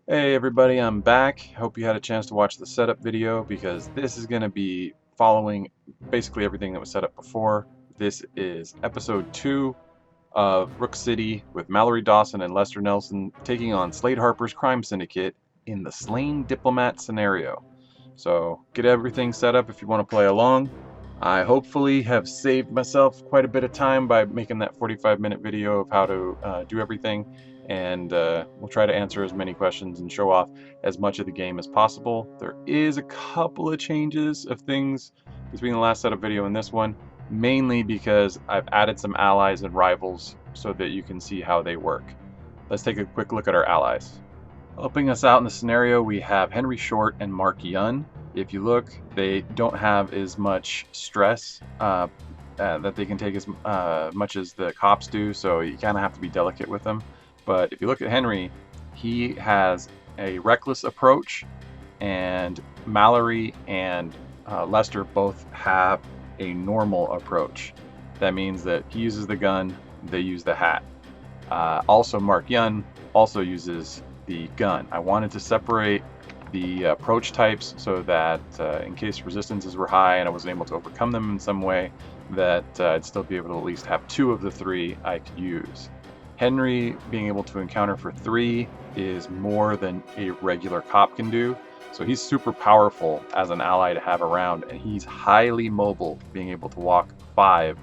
Hey everybody, I'm back. Hope you had a chance to watch the setup video because this is going to be following basically everything that was set up before. This is episode 2 of Brook City with Mallory Dawson and Lester Nelson taking on Slade Harper's crime syndicate in the slain diplomat scenario. So get everything set up if you want to play along. I hopefully have saved myself quite a bit of time by making that 45-minute video of how to do everything, and we'll try to answer as many questions and show off as much of the game as possible. There is a couple of changes of things between the last setup video and this one, mainly because I've added some allies and rivals so that you can see how they work. Let's take a quick look at our allies. Helping us out in the scenario, we have Henry Short and Mark Yun. If you look, they don't have as much stress that they can take as much as the cops do, so you kind of have to be delicate with them. But if you look at Henry, he has a reckless approach, and Mallory and Lester both have a normal approach. That means that he uses the gun, they use the hat. Also, Mark Yun also uses the gun. I wanted to separate the approach types so that in case resistances were high and I wasn't able to overcome them in some way, that I'd still be able to at least have 2 of the 3 I could use. Henry being able to encounter for 3 is more than a regular cop can do, so he's super powerful as an ally to have around, and he's highly mobile, being able to walk 5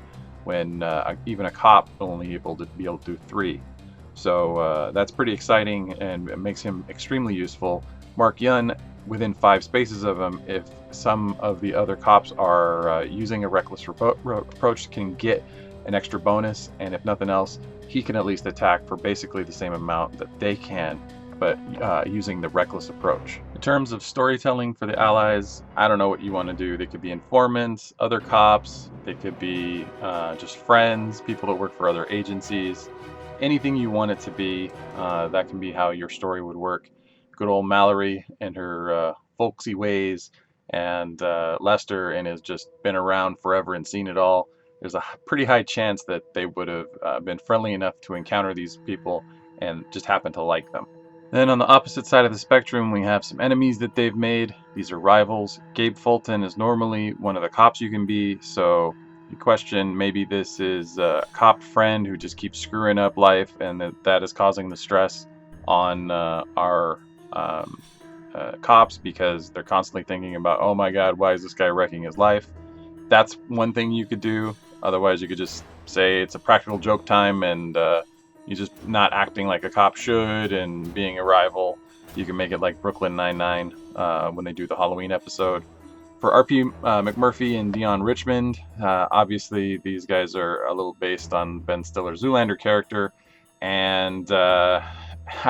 when even a cop only able to do 3. So that's pretty exciting, and it makes him extremely useful. Mark Yun, within 5 spaces of him, if some of the other cops are using a reckless approach, can get an extra bonus, and if nothing else, he can at least attack for basically the same amount that they can, but using the reckless approach. In terms of storytelling for the allies, I don't know what you want to do. They could be informants, other cops, they could be just friends, people that work for other agencies. Anything you want it to be, that can be how your story would work. Good old Mallory and her folksy ways, and Lester and has just been around forever and seen it all. There's a pretty high chance that they would have been friendly enough to encounter these people and just happen to like them. Then on the opposite side of the spectrum, we have some enemies that they've made. These are rivals. Gabe Fulton is normally one of the cops you can be, so you question maybe this is a cop friend who just keeps screwing up life, and that is causing the stress on our cops, because they're constantly thinking about, oh my god, why is this guy wrecking his life? That's one thing you could do. Otherwise, you could just say it's a practical joke time, and you're just not acting like a cop should and being a rival. You can make it like Brooklyn Nine-Nine when they do the Halloween episode. For RP McMurphy and Dion Richmond, obviously these guys are a little based on Ben Stiller's Zoolander character, and I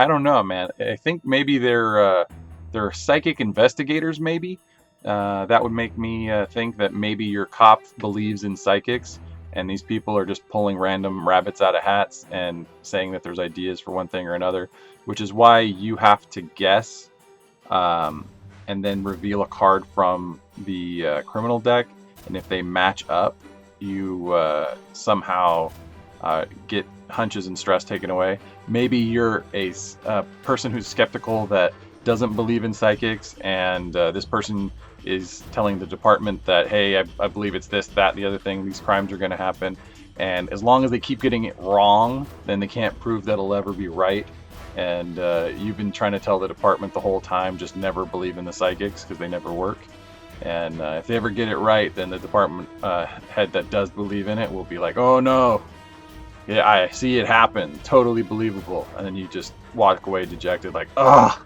don't know, man. I think maybe they're psychic investigators, maybe. That would make me think that maybe your cop believes in psychics, and these people are just pulling random rabbits out of hats and saying that there's ideas for one thing or another, which is why you have to guess and then reveal a card from the criminal deck, and if they match up, you somehow get hunches and stress taken away. Maybe you're a person who's skeptical that doesn't believe in psychics, and this person is telling the department that, hey, I believe it's this, that, the other thing, these crimes are going to happen, and as long as they keep getting it wrong, then they can't prove that it'll ever be right. And you've been trying to tell the department the whole time, just never believe in the psychics because they never work. And if they ever get it right, then the department head that does believe in it will be like, oh no, yeah, I see it happen, totally believable. And then you just walk away dejected like, ah,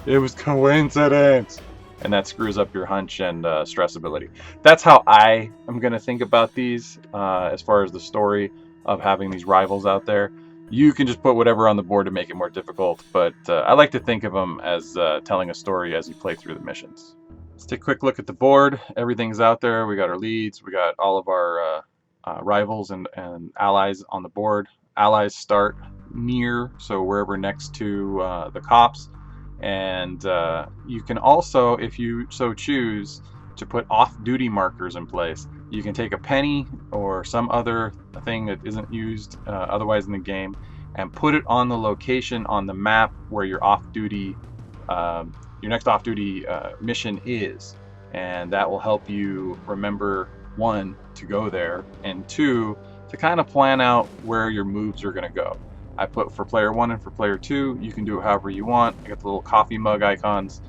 it was coincidence. And that screws up your hunch and stress ability. That's how I am going to think about these as far as the story of having these rivals out there. You can just put whatever on the board to make it more difficult, but I like to think of them as telling a story as you play through the missions. Let's take a quick look at the board. Everything's out there. We got our leads. We got all of our rivals and allies on the board. Allies start near, so wherever next to the cops. And you can also, if you so choose, to put off-duty markers in place. You can take a penny or some other thing that isn't used otherwise in the game and put it on the location on the map where your off-duty your next off-duty mission is, and that will help you remember, one, to go there, and two, to kind of plan out where your moves are going to go. I put for player 1 and for player 2, you can do it however you want. I got the little coffee mug icons.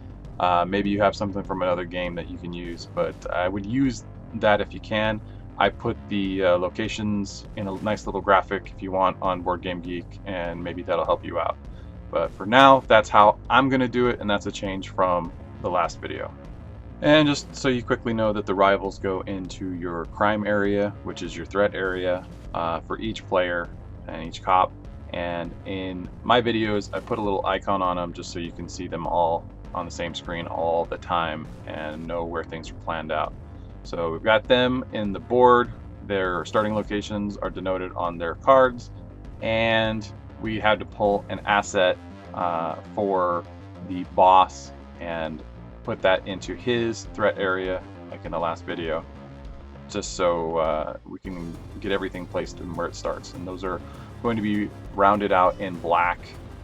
Maybe you have something from another game that you can use, but I would use that if you can. I put the locations in a nice little graphic if you want on Board Game Geek, and maybe that'll help you out. But for now, that's how I'm going to do it, and that's a change from the last video. And just so you quickly know that the rivals go into your crime area, which is your threat area for each player and each cop. And in my videos, I put a little icon on them just so you can see them all on the same screen all the time and know where things are planned out. So we've got them in the board. Their starting locations are denoted on their cards, and we had to pull an asset for the boss and put that into his threat area, like in the last video, just so we can get everything placed in where it starts. And those are going to be rounded out in black,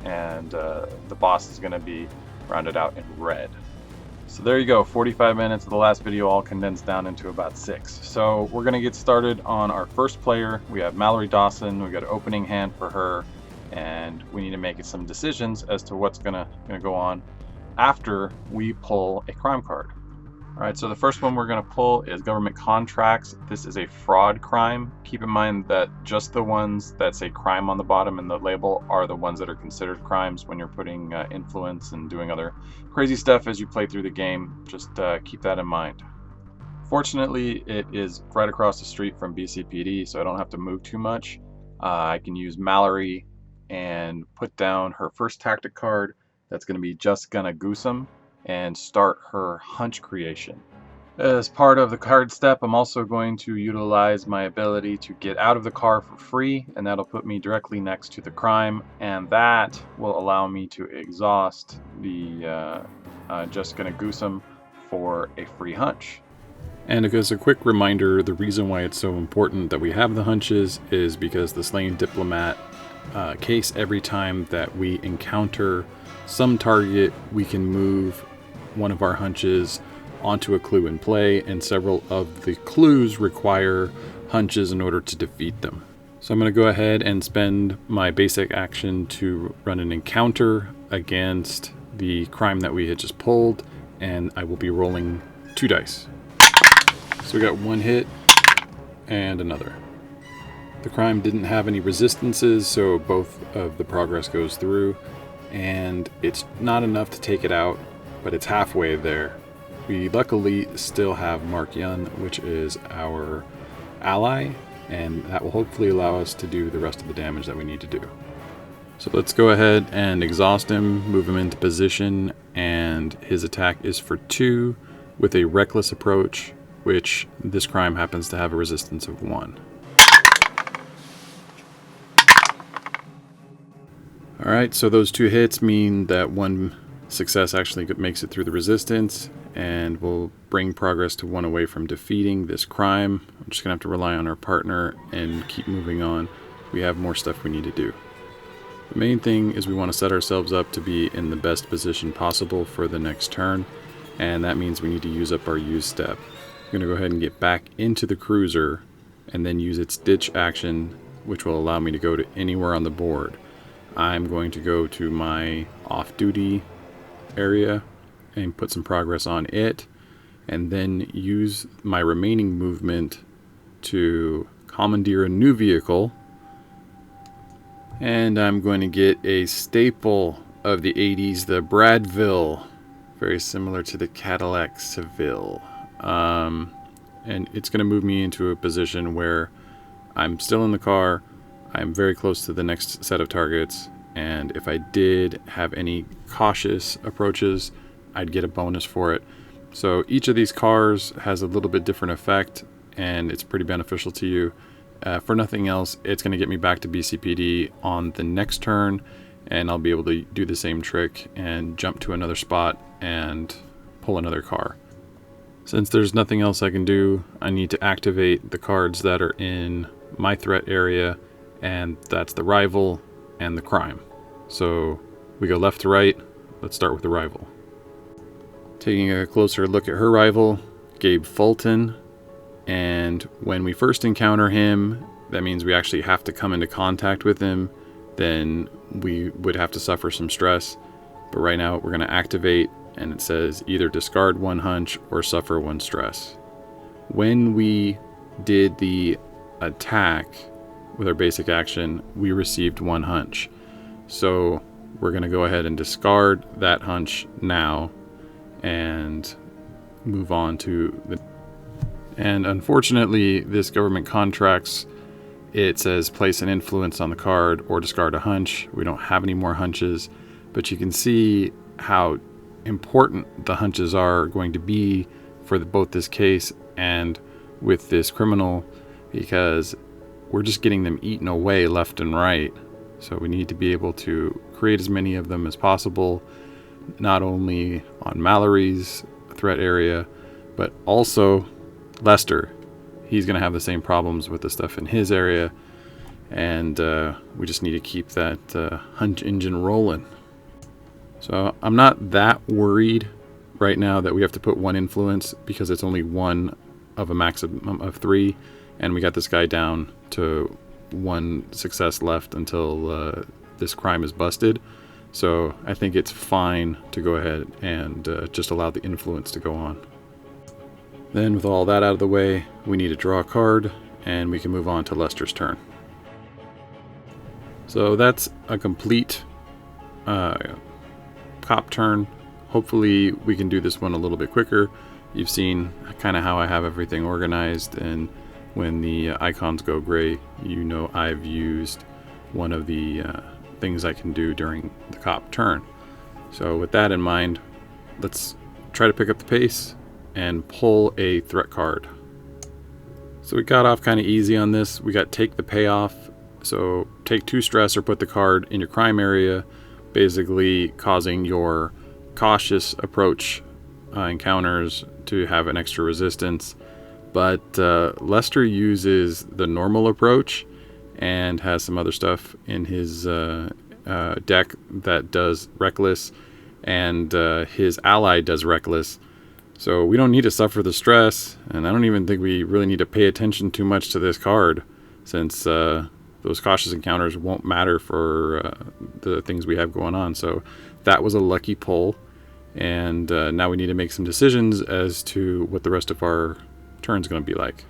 and the boss is going to be rounded out in red. So there you go, 45 minutes of the last video all condensed down into about 6. So we're going to get started on our first player. We have Mallory Dawson. We got an opening hand for her, and we need to make some decisions as to what's gonna go on after we pull a crime card. All right, so the first one we're going to pull is government contracts. This is a fraud crime. Keep in mind that just the ones that say crime on the bottom in the label are the ones that are considered crimes when you're putting influence and doing other crazy stuff as you play through the game. Just keep that in mind. Fortunately, it is right across the street from BCPD, so I don't have to move too much. I can use Mallory and put down her first tactic card. That's going to be Just Gonna Goose 'em, and start her hunch creation. As part of the card step, I'm also going to utilize my ability to get out of the car for free, and that'll put me directly next to the crime, and that will allow me to exhaust the Just Gonna Goose 'em for a free hunch. And as a quick reminder, the reason why it's so important that we have the hunches is because the Slade Diplomat case, every time that we encounter some target, we can move one of our hunches onto a clue in play, and several of the clues require hunches in order to defeat them. So I'm going to go ahead and spend my basic action to run an encounter against the crime that we had just pulled, and I will be rolling 2 dice. So we got 1 hit and another. The crime didn't have any resistances, so both of the progress goes through, and it's not enough to take it out, but it's halfway there. We luckily still have Mark Yun, which is our ally, and that will hopefully allow us to do the rest of the damage that we need to do. So let's go ahead and exhaust him, move him into position, and his attack is for 2 with a reckless approach, which this crime happens to have a resistance of 1. Alright, so those 2 hits mean that 1 success actually makes it through the resistance, and will bring progress to 1 away from defeating this crime. I'm just going to have to rely on our partner and keep moving on. We have more stuff we need to do. The main thing is we want to set ourselves up to be in the best position possible for the next turn, and that means we need to use up our use step. I'm going to go ahead and get back into the cruiser, and then use its ditch action, which will allow me to go to anywhere on the board. I'm going to go to my off-duty area and put some progress on it, and then use my remaining movement to commandeer a new vehicle. And I'm going to get a staple of the 80s, the Bradville, very similar to the Cadillac Seville. And it's going to move me into a position where I'm still in the car, I'm very close to the next set of targets, and if I did have any cautious approaches, I'd get a bonus for it. So each of these cars has a little bit different effect, and it's pretty beneficial to you. For nothing else, it's going to get me back to BCPD on the next turn, and I'll be able to do the same trick and jump to another spot and pull another car. Since there's nothing else I can do, I need to activate the cards that are in my threat area, and that's the rival and the crime. So we go left to right, let's start with the rival. Taking a closer look at her rival, Gabe Fulton. And when we first encounter him, that means we actually have to come into contact with him. Then we would have to suffer some stress. But right now we're going to activate, and it says either discard 1 hunch or suffer 1 stress. When we did the attack with our basic action, we received 1 hunch. So we're going to go ahead and discard that hunch now and move on to the... And unfortunately, this government contracts, it says place an influence on the card or discard a hunch. We don't have any more hunches, but you can see how important the hunches are going to be for both this case and with this criminal, because we're just getting them eaten away left and right. So we need to be able to create as many of them as possible, not only on Mallory's threat area, but also Lester. He's going to have the same problems with the stuff in his area, and we just need to keep that hunch engine rolling. So I'm not that worried right now that we have to put 1 influence, because it's only 1 of a maximum of 3, and we got this guy down to 1 success left until this crime is busted. So I think it's fine to go ahead and just allow the influence to go on. Then with all that out of the way, we need to draw a card, and we can move on to Lester's turn. So that's a complete cop turn. Hopefully we can do this one a little bit quicker. You've seen kind of how I have everything organized, and when the icons go gray, you know I've used one of the things I can do during the cop turn. So with that in mind, let's try to pick up the pace and pull a threat card. So we got off kind of easy on this. We got take the payoff. So take 2 stress or put the card in your crime area, basically causing your cautious approach encounters to have an extra resistance. But Lester uses the normal approach and has some other stuff in his deck that does reckless, and his ally does reckless. So we don't need to suffer the stress, and I don't even think we really need to pay attention too much to this card, since those cautious encounters won't matter for the things we have going on. So that was a lucky pull, and now we need to make some decisions as to what the rest of our turn's going to be like.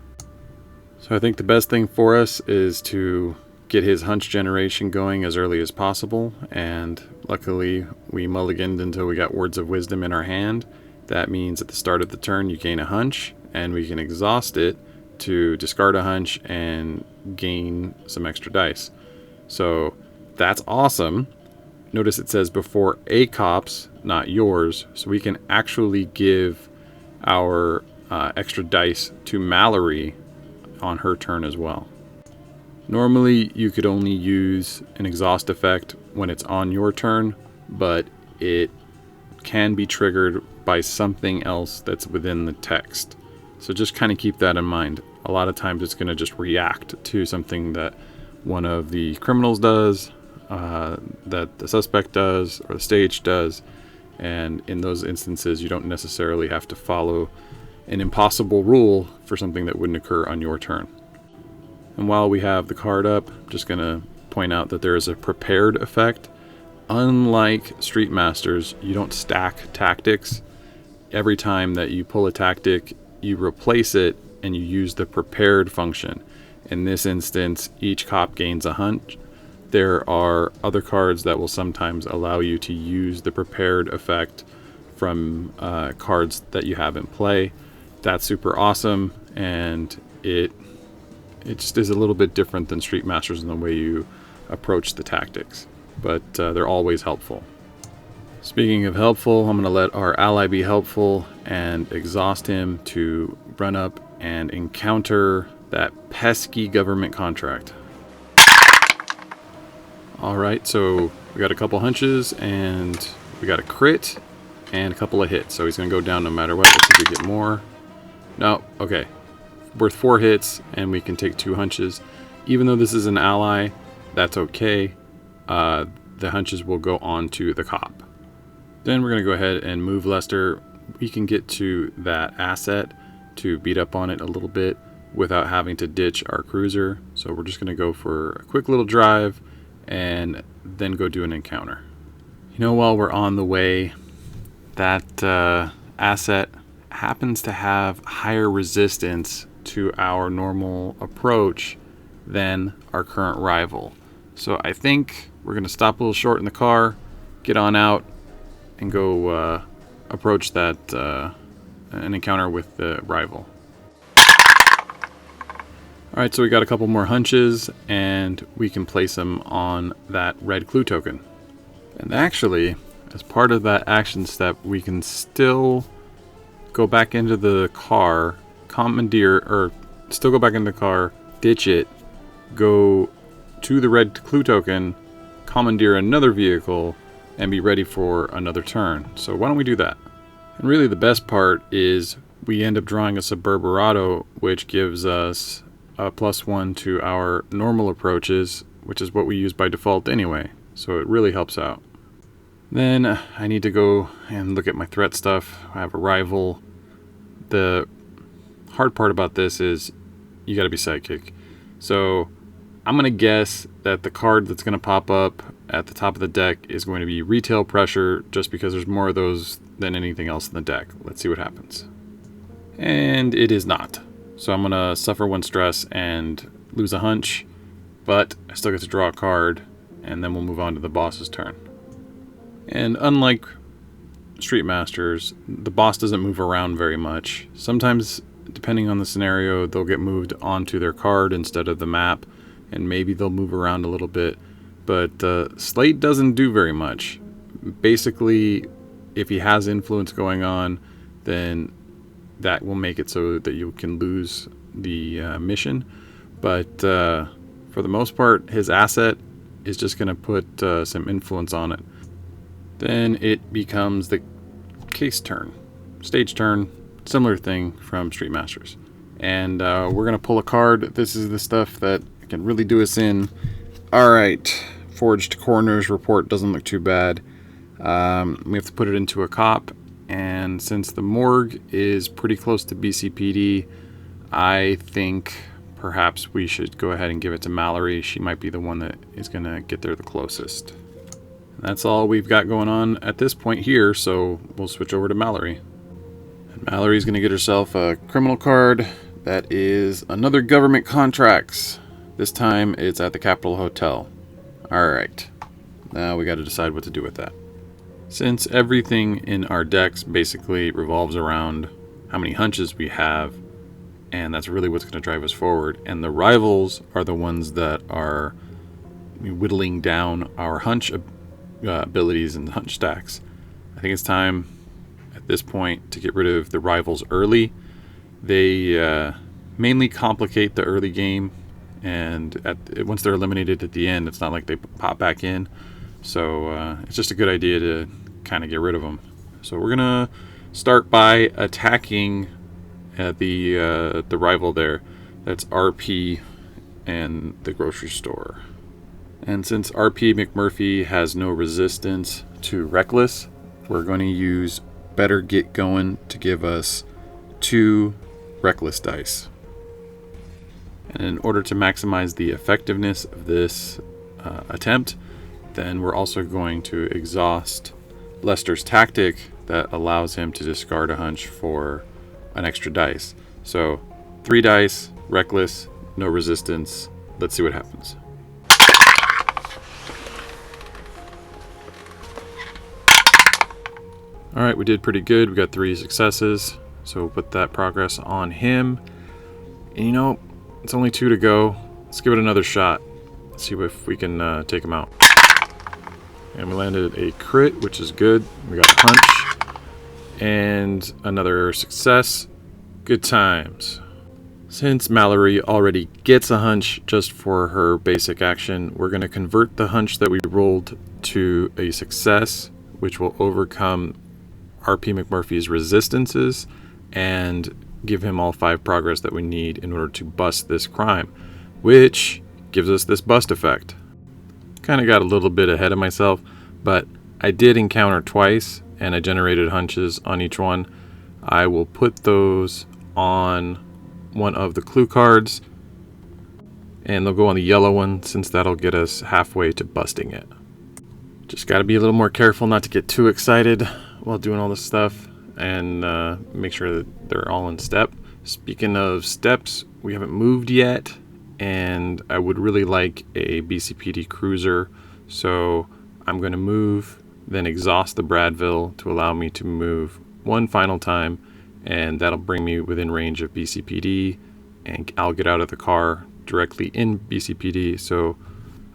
So I think the best thing for us is to get his hunch generation going as early as possible, and luckily we mulliganed until we got Words of Wisdom in our hand. That means at the start of the turn you gain a hunch, and we can exhaust it to discard a hunch and gain some extra dice. So that's awesome. Notice it says before a cop's, not yours, so we can actually give our extra dice to Mallory on her turn as well. Normally you could only use an exhaust effect when it's on your turn, but it can be triggered by something else that's within the text. So just kind of keep that in mind. A lot of times it's going to just react to something that one of the criminals does, that the suspect does, or the stage does, and in those instances you don't necessarily have to follow an impossible rule for something that wouldn't occur on your turn. And while we have the card up, I'm just going to point out that there is a prepared effect. Unlike Street Masters, you don't stack tactics. Every time that you pull a tactic, you replace it and you use the prepared function. In this instance, each cop gains a hunch. There are other cards that will sometimes allow you to use the prepared effect from cards that you have in play. That's super awesome, and it just is a little bit different than Street Masters in the way you approach the tactics, but they're always helpful. Speaking of helpful, I'm going to let our ally be helpful and exhaust him to run up and encounter that pesky government contract. Alright, so we got a couple hunches, and we got a crit and a couple of hits, so he's going to go down no matter what. Let's see if we get more. No, okay. Worth 4 hits, and we can take 2 hunches. Even though this is an ally, that's okay. The hunches will go on to the cop. Then we're going to go ahead and move Lester. We can get to that asset to beat up on it a little bit without having to ditch our cruiser. So we're just going to go for a quick little drive and then go do an encounter. You know, while we're on the way, that asset happens to have higher resistance to our normal approach than our current rival. So I think we're going to stop a little short in the car, get on out, and go approach that an encounter with the rival. Alright, so we got a couple more hunches, and we can place them on that red clue token. And actually, as part of that action step, we can still go back into the car, ditch it, go to the red clue token, commandeer another vehicle, and be ready for another turn. So why don't we do that? And really the best part is we end up drawing a Suburbarado, which gives us a +1 to our normal approaches, which is what we use by default anyway. So it really helps out. Then I need to go and look at my threat stuff. I have a rival. The hard part about this is you got to be sidekick. So I'm going to guess that the card that's going to pop up at the top of the deck is going to be retail pressure, just because there's more of those than anything else in the deck. Let's see what happens. And it is not. So I'm going to suffer 1 stress and lose a hunch, but I still get to draw a card, and then we'll move on to the boss's turn. And unlike Street Masters, the boss doesn't move around very much. Sometimes, depending on the scenario, they'll get moved onto their card instead of the map, and maybe they'll move around a little bit. But Slade doesn't do very much. Basically, if he has influence going on, then that will make it so that you can lose the mission. But for the most part, his asset is just going to put some influence on it. Then it becomes the case turn, stage turn, similar thing from Street Masters. And we're going to pull a card. This is the stuff that can really do us in. Alright, Forged Coroner's Report doesn't look too bad. We have to put it into a cop, and since the morgue is pretty close to BCPD, I think perhaps we should go ahead and give it to Mallory. She might be the one that is going to get there the closest. And that's all we've got going on at this point here, so we'll switch over to Mallory. And Mallory's going to get herself a criminal card that is another government contracts. This time it's at the Capitol Hotel. Alright, now we got to decide what to do with that. Since everything in our decks basically revolves around how many hunches we have, and that's really what's going to drive us forward, and the rivals are the ones that are whittling down our hunch abilities and hunch stacks, I think it's time at this point to get rid of the rivals early. They mainly complicate the early game, and once they're eliminated at the end, it's not like they pop back in. So it's just a good idea to kind of get rid of them. So we're gonna start by attacking the rival there. That's RP and the grocery store. And since RP McMurphy has no resistance to Reckless, we're going to use Better Get Going to give us 2 Reckless dice. And in order to maximize the effectiveness of this attempt, then we're also going to exhaust Lester's tactic that allows him to discard a hunch for an extra dice. So 3 dice, Reckless, no resistance. Let's see what happens. Alright, we did pretty good. We got 3 successes. So we'll put that progress on him. And you know, it's only 2 to go. Let's give it another shot. Let's see if we can take him out. And we landed a crit, which is good. We got a punch. And another success. Good times. Since Mallory already gets a hunch just for her basic action, we're going to convert the hunch that we rolled to a success, which will overcome RP McMurphy's resistances and give him all 5 progress that we need in order to bust this crime, which gives us this bust effect. Kind of got a little bit ahead of myself, but I did encounter twice, and I generated hunches on each one, I will put those on one of the clue cards, and they'll go on the yellow one since that'll get us halfway to busting it. Just got to be a little more careful not to get too excited while doing all this stuff, and make sure that they're all in step. Speaking of steps, we haven't moved yet, and I would really like a BCPD cruiser, so I'm going to move, then exhaust the Bradville to allow me to move one final time, and that'll bring me within range of BCPD, and I'll get out of the car directly in BCPD, so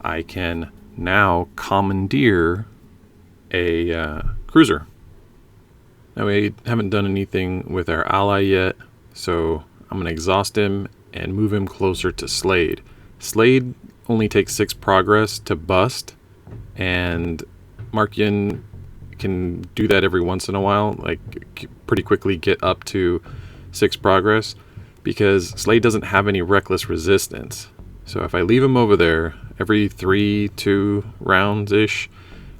I can now commandeer a cruiser. Now we haven't done anything with our ally yet, so I'm going to exhaust him and move him closer to Slade. Slade only takes 6 progress to bust, and Markian can do that every once in a while, like pretty quickly get up to 6 progress, because Slade doesn't have any reckless resistance. So if I leave him over there every 2 rounds-ish,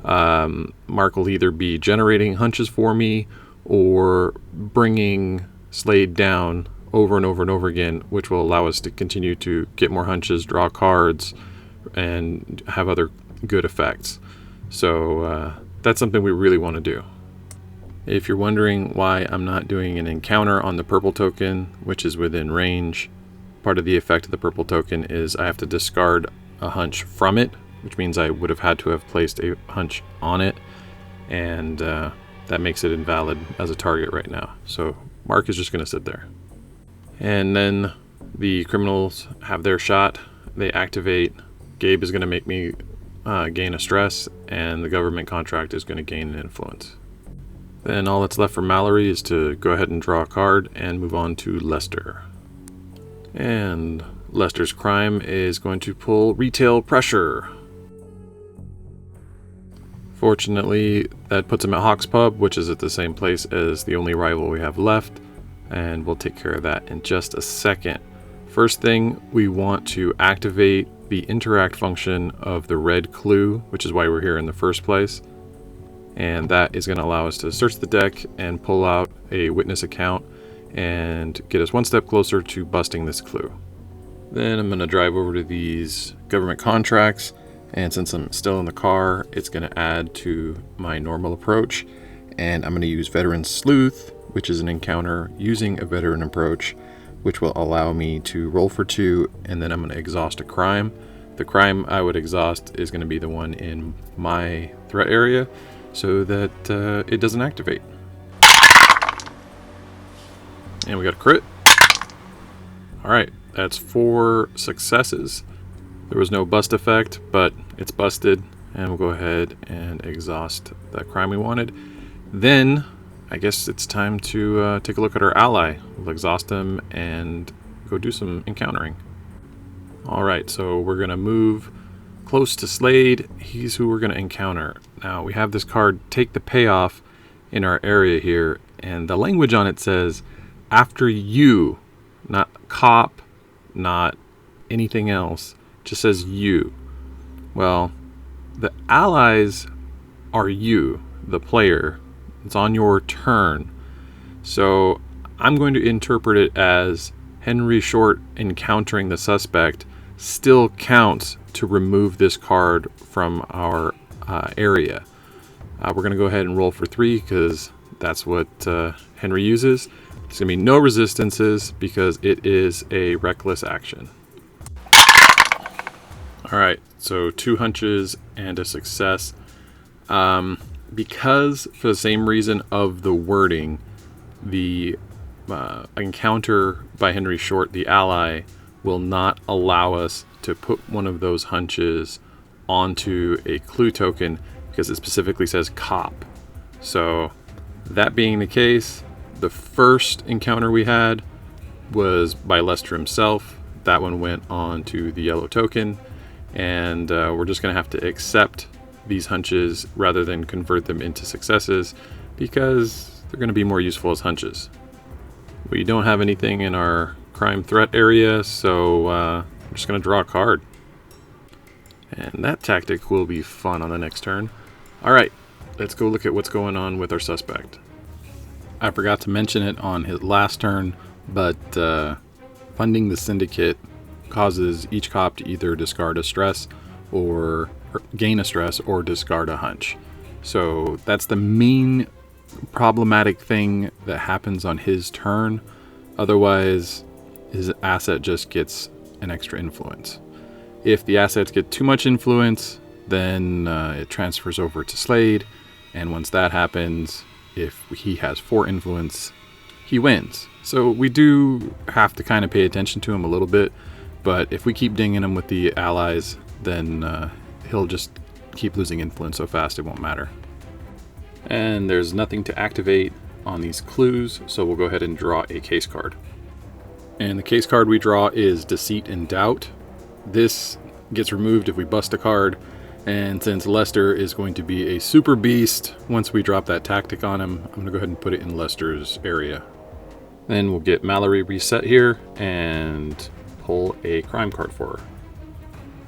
Mark will either be generating hunches for me or bringing Slade down over and over and over again, which will allow us to continue to get more hunches, draw cards, and have other good effects. So that's something we really want to do. If you're wondering why I'm not doing an encounter on the purple token, which is within range, part of the effect of the purple token is I have to discard a hunch from it, which means I would have had to have placed a hunch on it, and that makes it invalid as a target right now. So Mark is just going to sit there. And then the criminals have their shot. They activate. Gabe is going to make me gain a stress, and the government contract is going to gain an influence. Then all that's left for Mallory is to go ahead and draw a card and move on to Lester. And Lester's crime is going to pull retail pressure. Fortunately, that puts him at Hawk's Pub, which is at the same place as the only rival we have left, and we'll take care of that in just a second. First thing, we want to activate the interact function of the red clue, which is why we're here in the first place. And that is going to allow us to search the deck and pull out a witness account and get us one step closer to busting this clue. Then I'm going to drive over to these government contracts, and since I'm still in the car, it's going to add to my normal approach, and I'm going to use Veteran Sleuth, which is an encounter using a veteran approach, which will allow me to roll for 2, and then I'm going to exhaust a crime. The crime I would exhaust is going to be the one in my threat area, so that it doesn't activate. And we got a crit. Alright, that's 4 successes. There was no bust effect, but it's busted, and we'll go ahead and exhaust that crime we wanted. Then, I guess it's time to take a look at our ally. We'll exhaust him and go do some encountering. Alright, so we're going to move close to Slade. He's who we're going to encounter. Now, we have this card, Take the Payoff, in our area here, and the language on it says, after you, not cop, not anything else, just says you. Well, the allies are you, the player. It's on your turn. So I'm going to interpret it as Henry Short encountering the suspect still counts to remove this card from our area. We're going to go ahead and roll for 3 because that's what Henry uses. There's going to be no resistances because it is a reckless action. Alright, so 2 hunches and a success. Because, for the same reason of the wording, the encounter by Henry Short, the ally, will not allow us to put one of those hunches onto a clue token because it specifically says cop. So, that being the case, the first encounter we had was by Lester himself. That one went on to the yellow token, and we're just going to have to accept these hunches rather than convert them into successes because they're going to be more useful as hunches. We don't have anything in our crime threat area, so I'm just going to draw a card. And that tactic will be fun on the next turn. Alright, let's go look at what's going on with our suspect. I forgot to mention it on his last turn, but funding the syndicate causes each cop to either discard a stress or gain a stress or discard a hunch. So that's the main problematic thing that happens on his turn. Otherwise, his asset just gets an extra influence. If the assets get too much influence, then it transfers over to Slade, and once that happens, if he has 4 influence, he wins. So we do have to kind of pay attention to him a little bit, but if we keep dinging him with the allies, then he'll just keep losing influence so fast it won't matter. And there's nothing to activate on these clues, so we'll go ahead and draw a case card. And the case card we draw is Deceit and Doubt. This gets removed if we bust a card, and since Lester is going to be a super beast once we drop that tactic on him, I'm going to go ahead and put it in Lester's area. Then we'll get Mallory reset here and pull a crime card for her.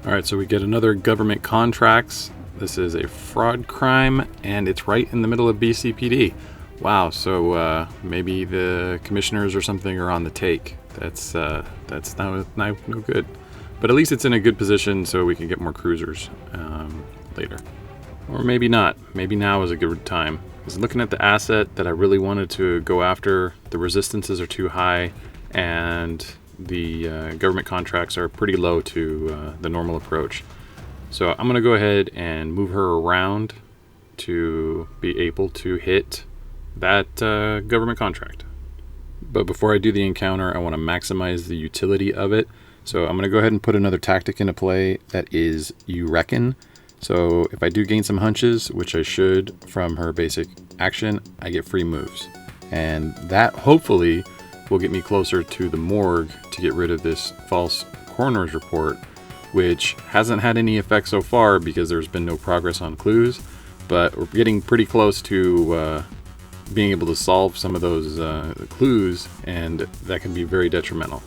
Alright, so we get another government contracts. This is a fraud crime, and it's right in the middle of BCPD. Wow, so maybe the commissioners or something are on the take. That's no good. But at least it's in a good position so we can get more cruisers later. Or maybe not. Maybe now is a good time. Because looking at the asset that I really wanted to go after, the resistances are too high, and the government contracts are pretty low to the normal approach. So I'm going to go ahead and move her around to be able to hit that government contract. But before I do the encounter, I want to maximize the utility of it. So I'm going to go ahead and put another tactic into play that is You Reckon. So if I do gain some hunches, which I should from her basic action, I get free moves. And that hopefully will get me closer to the morgue to get rid of this false coroner's report, which hasn't had any effect so far because there's been no progress on clues. But we're getting pretty close to being able to solve some of those clues, and that can be very detrimental.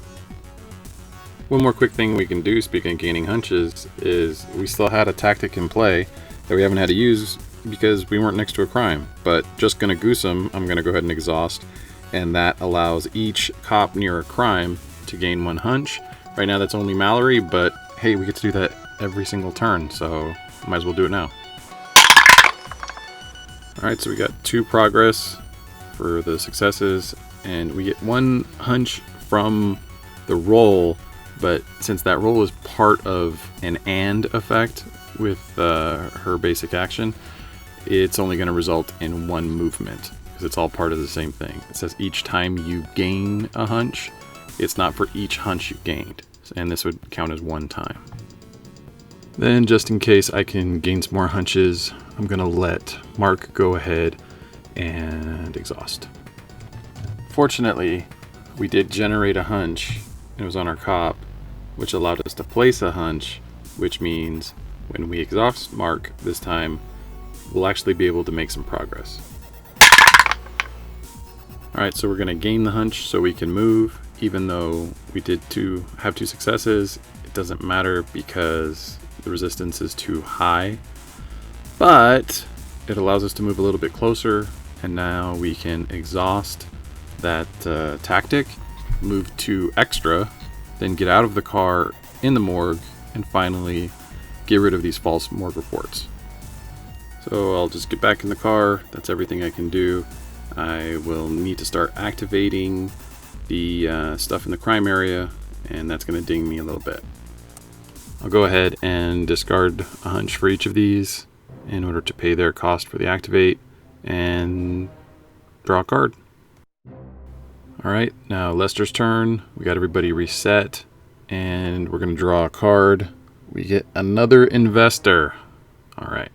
One more quick thing we can do, speaking of gaining hunches, is we still had a tactic in play that we haven't had to use because we weren't next to a crime. But just gonna goose them, I'm gonna go ahead and exhaust, and that allows each cop near a crime to gain 1 hunch. Right now that's only Mallory, but hey, we get to do that every single turn, so might as well do it now. Alright, so we got 2 progress for the successes, and we get 1 hunch from the roll, but since that roll is part of an and effect with her basic action, it's only going to result in 1 movement, because it's all part of the same thing. It says each time you gain a hunch, it's not for each hunch you gained, and this would count as 1 time. Then, just in case I can gain some more hunches, I'm going to let Mark go ahead and exhaust. Fortunately, we did generate a hunch. It was on our cop, which allowed us to place a hunch, which means when we exhaust Mark this time, we'll actually be able to make some progress. Alright, so we're going to gain the hunch so we can move. Even though we did have 2 successes, it doesn't matter because the resistance is too high. But it allows us to move a little bit closer, and now we can exhaust that tactic, move to extra, then get out of the car in the morgue, and finally get rid of these false morgue reports. So I'll just get back in the car. That's everything I can do. I will need to start activating the stuff in the crime area, and that's going to ding me a little bit. I'll go ahead and discard a hunch for each of these in order to pay their cost for the activate, and draw a card. Alright, now Lester's turn. We got everybody reset, and we're going to draw a card. We get another investor. Alright,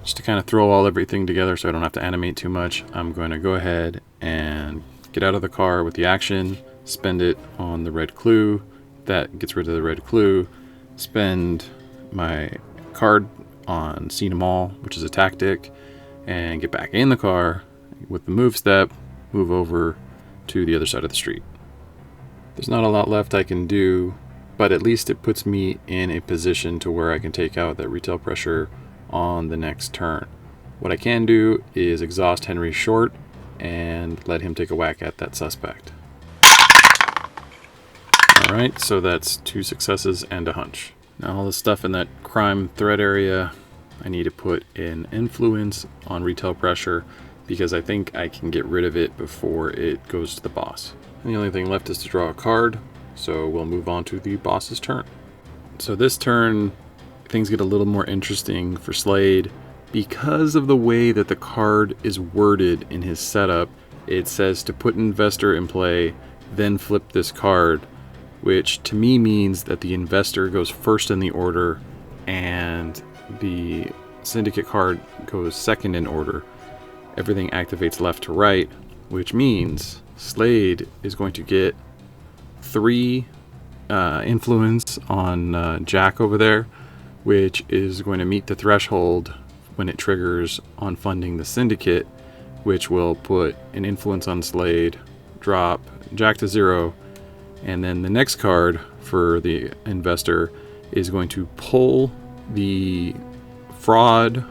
just to kind of throw everything together so I don't have to animate too much, I'm going to go ahead and get out of the car with the action, spend it on the red clue. That gets rid of the red clue. Spend my card on Seen 'em All, which is a tactic, and get back in the car with the move step, move over to the other side of the street. There's not a lot left I can do, but at least it puts me in a position to where I can take out that retail pressure on the next turn. What I can do is exhaust Henry short and let him take a whack at that suspect. Alright, so that's 2 successes and a hunch. Now all the stuff in that crime threat area, I need to put an influence on retail pressure because I think I can get rid of it before it goes to the boss. And the only thing left is to draw a card, so we'll move on to the boss's turn. So this turn, things get a little more interesting for Slade. Because of the way that the card is worded in his setup, it says to put investor in play, then flip this card, which to me means that the investor goes first in the order and the syndicate card goes second in order. Everything activates left to right, which means Slade is going to get 3 influence on Jack over there, which is going to meet the threshold when it triggers on funding the syndicate, which will put an influence on Slade, drop Jack to 0, and then the next card for the investor is going to pull the fraud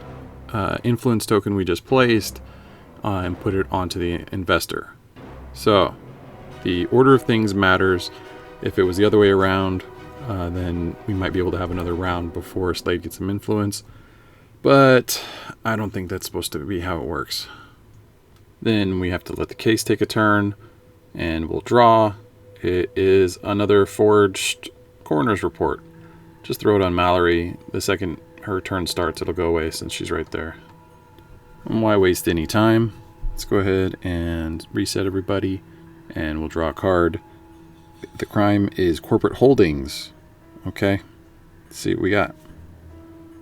influence token we just placed and put it onto the investor. So the order of things matters. If it was the other way around, then we might be able to have another round before Slade gets some influence. But I don't think that's supposed to be how it works. Then we have to let the case take a turn, and we'll draw. It is another forged coroner's report. Just throw it on Mallory. The second her turn starts, it'll go away since she's right there. And why waste any time? Let's go ahead and reset everybody, and we'll draw a card. The crime is corporate holdings. Okay, let's see what we got.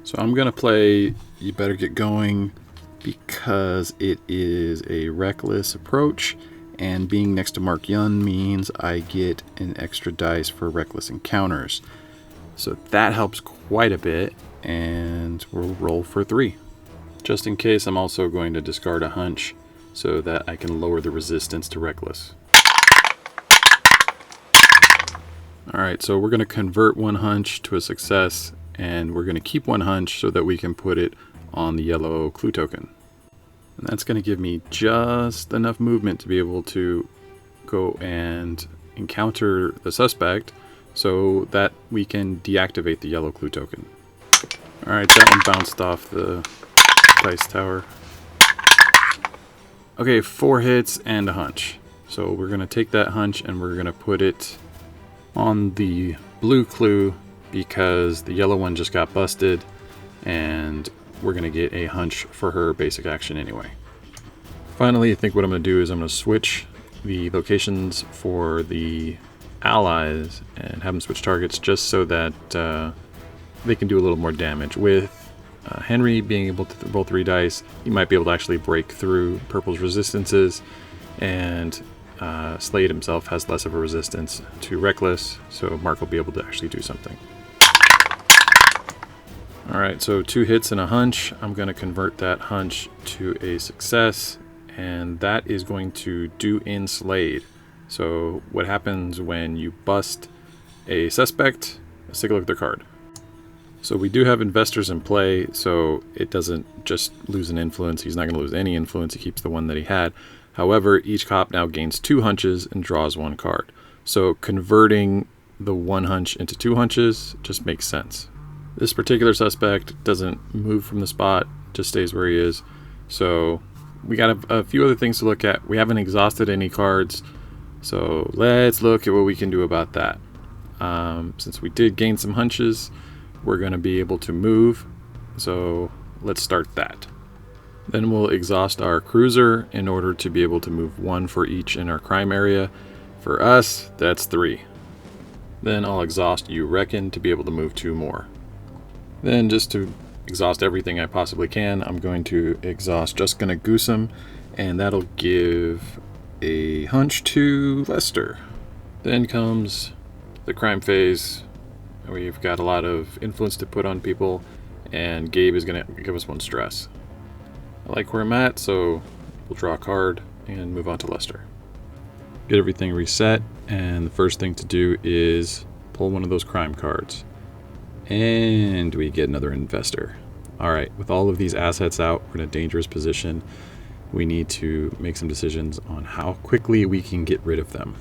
So I'm going to play You Better Get Going because it is a reckless approach, and being next to Mark Yun means I get an extra dice for reckless encounters. So that helps quite a bit, and we'll roll for 3. Just in case, I'm also going to discard a hunch so that I can lower the resistance to reckless. Alright, so we're going to convert 1 hunch to a success, and we're going to keep 1 hunch so that we can put it on the yellow clue token. And that's going to give me just enough movement to be able to go and encounter the suspect so that we can deactivate the yellow clue token. Alright, that one bounced off the dice tower. Okay, 4 hits and a hunch. So we're going to take that hunch and we're going to put it on the blue clue because the yellow one just got busted, and we're going to get a hunch for her basic action anyway. Finally, I think what I'm going to do is I'm going to switch the locations for the allies and have them switch targets just so that they can do a little more damage. With Henry being able to roll 3 dice, he might be able to actually break through Purple's resistances, and Slade himself has less of a resistance to Reckless, so Mark will be able to actually do something. Alright, so 2 hits and a hunch. I'm going to convert that hunch to a success, and that is going to do in Slade. So what happens when you bust a suspect? Let's take a look at their card. So we do have investors in play, so it doesn't just lose an influence. He's not going to lose any influence. He keeps the one that he had. However, each cop now gains 2 hunches and draws 1 card. So converting the 1 hunch into 2 hunches just makes sense. This particular suspect doesn't move from the spot, just stays where he is. So we got a few other things to look at. We haven't exhausted any cards, so let's look at what we can do about that. Since we did gain some hunches, we're going to be able to move, so let's start that. Then we'll exhaust our cruiser in order to be able to move 1 for each in our crime area. For us, that's 3. Then I'll exhaust You Reckon to be able to move 2 more. Then, just to exhaust everything I possibly can, I'm going to exhaust Just Gonna Goose 'em, and that'll give a hunch to Lester. Then comes the crime phase. We've got a lot of influence to put on people, and Gabe is going to give us 1 stress. I like where I'm at, so we'll draw a card and move on to Lester. Get everything reset, and the first thing to do is pull one of those crime cards. And we get another investor. All right, with all of these assets out, we're in a dangerous position. We need to make some decisions on how quickly we can get rid of them.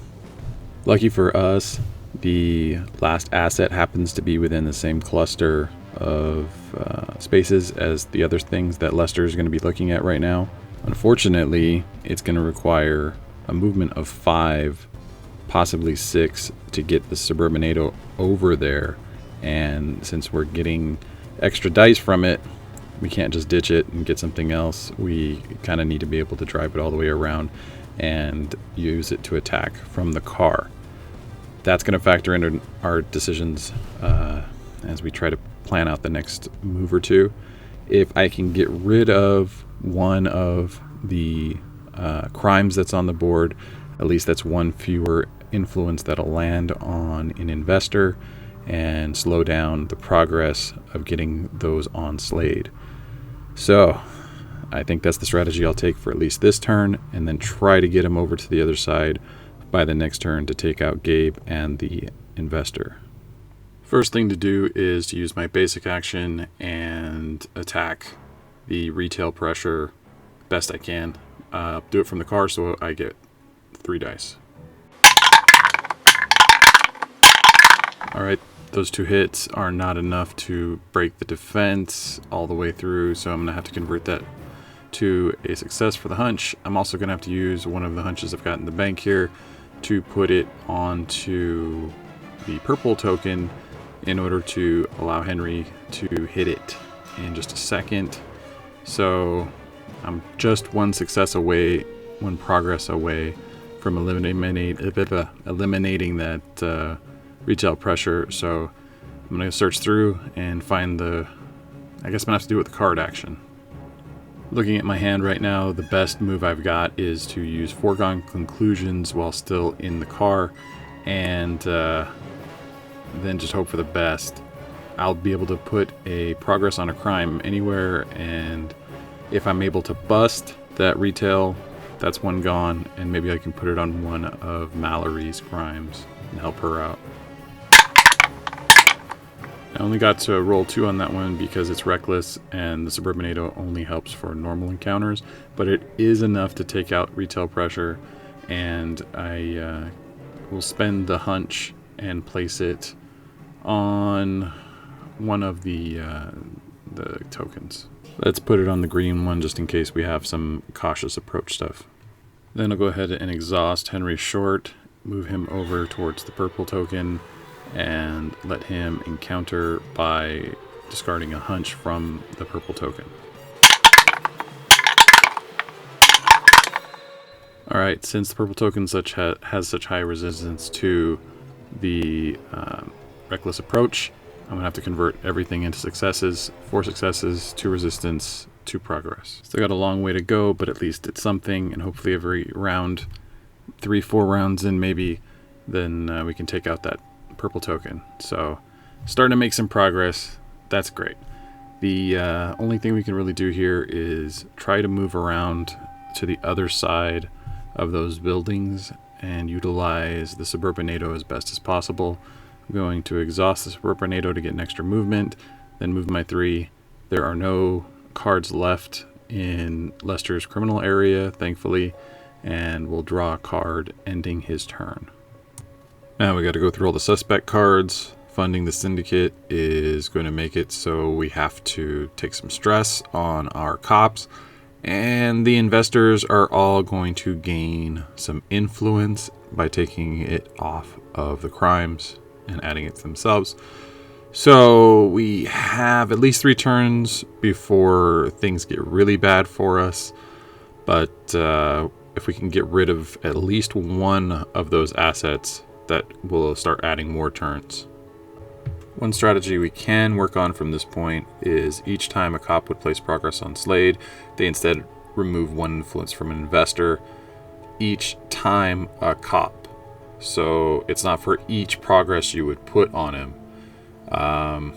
Lucky for us, the last asset happens to be within the same cluster of spaces as the other things that Lester is going to be looking at right now. Unfortunately, it's going to require a movement of 5, possibly 6, to get the Suburbanado over there. And since we're getting extra dice from it, we can't just ditch it and get something else. We kind of need to be able to drive it all the way around and use it to attack from the car. That's going to factor into our decisions as we try to plan out the next move or two. If I can get rid of one of the crimes that's on the board, at least that's one fewer influence that'll land on an investor and slow down the progress of getting those on Slade. So I think that's the strategy I'll take for at least this turn, and then try to get him over to the other side by the next turn to take out Gabe and the investor. First thing to do is to use my basic action and attack the retail pressure best I can. Do it from the car so I get 3 dice. Alright, those 2 hits are not enough to break the defense all the way through, so I'm going to have to convert that to a success for the hunch. I'm also going to have to use one of the hunches I've got in the bank here to put it onto the purple token in order to allow Henry to hit it in just a second. So I'm just one success away, one progress away from eliminating that retail pressure. So I'm going to search through and find I guess I'm going to have to do it with the card action. Looking at my hand right now, the best move I've got is to use foregone conclusions while still in the car, and then just hope for the best. I'll be able to put a progress on a crime anywhere, and if I'm able to bust that retail, that's one gone, and maybe I can put it on one of Mallory's crimes and help her out. I only got to roll 2 on that one because it's reckless, and the Suburbanado only helps for normal encounters, but it is enough to take out retail pressure, and I will spend the hunch and place it on one of the tokens. Let's put it on the green one just in case we have some cautious approach stuff. Then I'll go ahead and exhaust Henry Short, move him over towards the purple token, and let him encounter by discarding a hunch from the purple token. Alright, since the purple token has such high resistance to the reckless approach, I'm going to have to convert everything into successes. 4 successes, 2 resistance, 2 progress. Still got a long way to go, but at least it's something, and hopefully every round, 3-4 rounds in maybe, then we can take out that purple token. So starting to make some progress. That's great. The only thing we can really do here is try to move around to the other side of those buildings and utilize the Suburbanado as best as possible. I'm going to exhaust the Suburbanado to get an extra movement, then move my 3. There are no cards left in Lester's criminal area, thankfully, and we'll draw a card ending his turn. Now we got to go through all the suspect cards. Funding the syndicate is going to make it so we have to take some stress on our cops, and the investors are all going to gain some influence by taking it off of the crimes and adding it to themselves. So we have at least 3 turns before things get really bad for us, but if we can get rid of at least one of those assets, that will start adding more turns. One strategy we can work on from this point is each time a cop would place progress on Slade, they instead remove 1 influence from an investor each time a cop. So it's not for each progress you would put on him.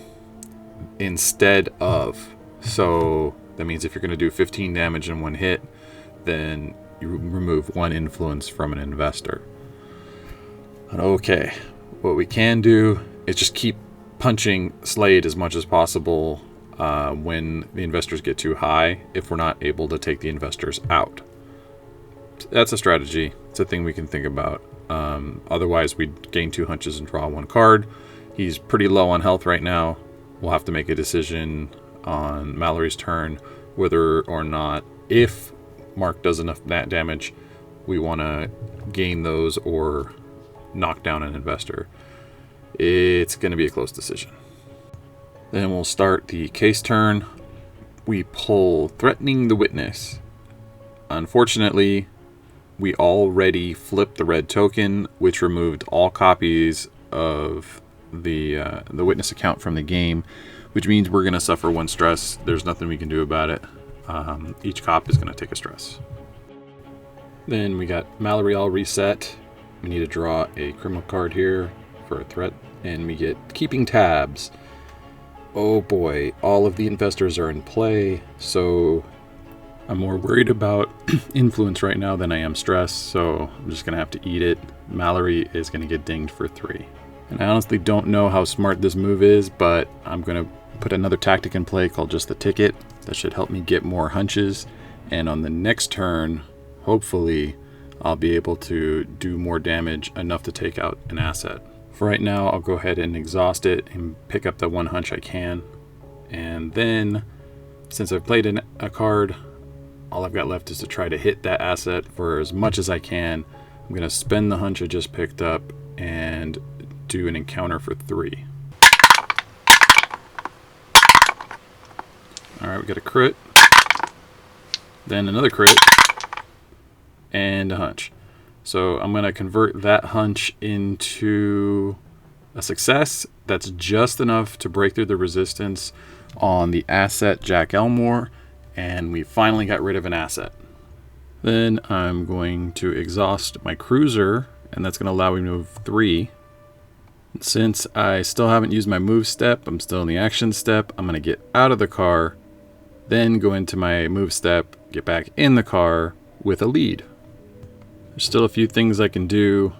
Instead of. So that means if you're going to do 15 damage in 1 hit, then you remove 1 influence from an investor. Okay, what we can do is just keep punching Slade as much as possible when the investors get too high if we're not able to take the investors out. That's a strategy. It's a thing we can think about. Otherwise, we'd gain 2 hunches and draw 1 card. He's pretty low on health right now. We'll have to make a decision on Mallory's turn whether or not, if Mark does enough damage, we want to gain those or knock down an investor. It's going to be a close decision. Then we'll start the case turn. We pull Threatening the Witness. Unfortunately, we already flipped the red token, which removed all copies of the witness account from the game, which means we're going to suffer 1 stress. There's nothing we can do about it. Each cop is going to take a stress. Then we got Mallory all reset. We need to draw a criminal card here for a threat, and we get Keeping Tabs. Oh boy, all of the investors are in play, so I'm more worried about influence right now than I am stress, so I'm just going to have to eat it. Mallory is going to get dinged for 3. And I honestly don't know how smart this move is, but I'm going to put another tactic in play called Just the Ticket. That should help me get more hunches, and on the next turn, hopefully, I'll be able to do more damage, enough to take out an asset. For right now, I'll go ahead and exhaust it and pick up the 1 hunch I can. And then, since I've played a card, all I've got left is to try to hit that asset for as much as I can. I'm going to spend the hunch I just picked up and do an encounter for 3. Alright, we got a crit. Then another crit. And a hunch. So I'm going to convert that hunch into a success. That's just enough to break through the resistance on the asset Jack Elmore, and we finally got rid of an asset. Then I'm going to exhaust my cruiser, and that's going to allow me to move 3. Since I still haven't used my move step, I'm still in the action step, I'm going to get out of the car, then go into my move step, get back in the car with a lead. There's still a few things I can do.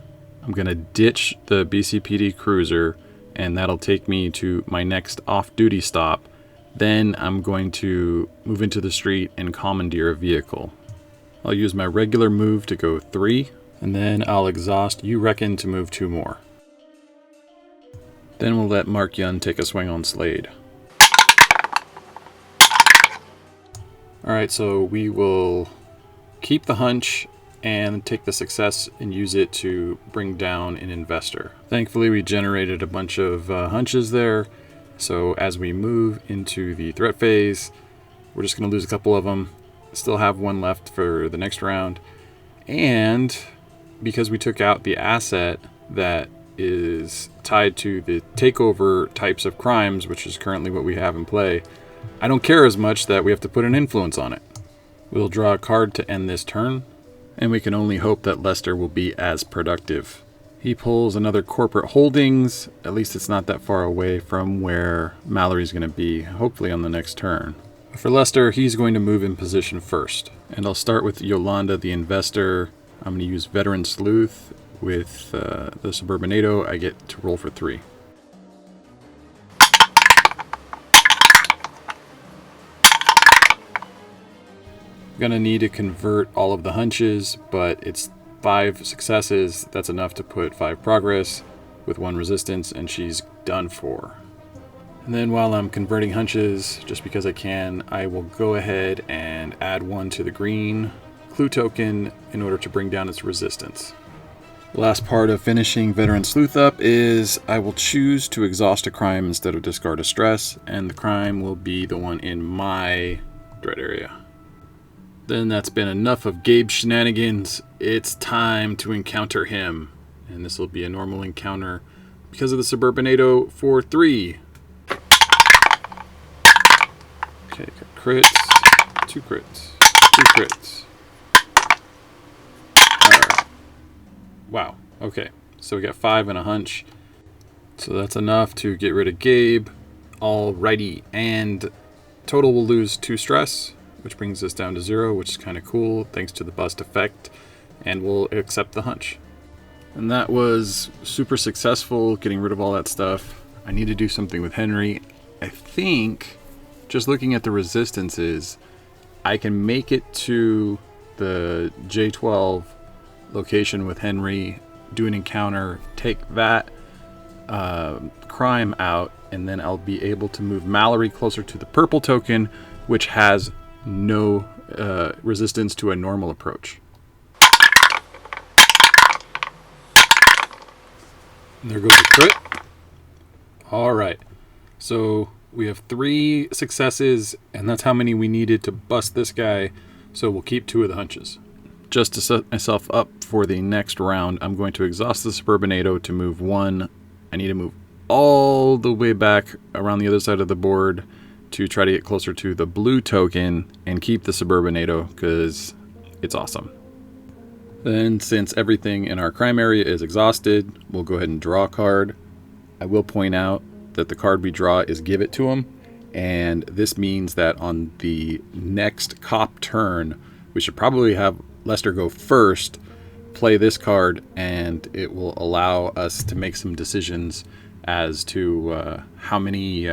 I'm going to ditch the BCPD cruiser, and that'll take me to my next off-duty stop. Then I'm going to move into the street and commandeer a vehicle. I'll use my regular move to go 3, and then I'll exhaust You Reckon to move 2 more. Then we'll let Mark Yun take a swing on Slade. Alright, so we will keep the hunch and take the success and use it to bring down an investor. Thankfully, we generated a bunch of hunches there. So as we move into the threat phase, we're just going to lose a couple of them. Still have 1 left for the next round. And because we took out the asset that is tied to the takeover types of crimes, which is currently what we have in play, I don't care as much that we have to put an influence on it. We'll draw a card to end this turn, and we can only hope that Lester will be as productive. He pulls another corporate holdings. At least it's not that far away from where Mallory's going to be, hopefully on the next turn. For Lester, he's going to move in position first. And I'll start with Yolanda, the investor. I'm going to use Veteran Sleuth. With the Suburbanado, I get to roll for 3. Gonna need to convert all of the hunches, but it's 5 successes. That's enough to put 5 progress with 1 resistance, and she's done for. And then while I'm converting hunches, just because I can, I will go ahead and add 1 to the green clue token in order to bring down its resistance. The last part of finishing Veteran Sleuth up is I will choose to exhaust a crime instead of discard a stress, and the crime will be the one in my dread area. Then that's been enough of Gabe's shenanigans. It's time to encounter him. And this will be a normal encounter because of the Suburbanado for 3. Okay, got crits, 2 crits, 2 crits. Alright. Wow, okay. So we got 5 and a hunch. So that's enough to get rid of Gabe. Alrighty, and total will lose 2 stress, which brings us down to 0, which is kind of cool, thanks to the bust effect, and we'll accept the hunch. And that was super successful, getting rid of all that stuff. I need to do something with Henry. I think just looking at the resistances, I can make it to the J12 location with Henry, do an encounter, take that crime out, and then I'll be able to move Mallory closer to the purple token, which has no resistance to a normal approach. And there goes the crit. All right. So we have 3 successes, and that's how many we needed to bust this guy. So we'll keep 2 of the hunches. Just to set myself up for the next round, I'm going to exhaust the Suburbanado to move 1. I need to move all the way back around the other side of the board to try to get closer to the blue token and keep the Suburbanado because it's awesome. Then, since everything in our crime area is exhausted, we'll go ahead and draw a card. I will point out that the card we draw is Give It to Him, and this means that on the next cop turn, we should probably have Lester go first, play this card, and it will allow us to make some decisions as to how many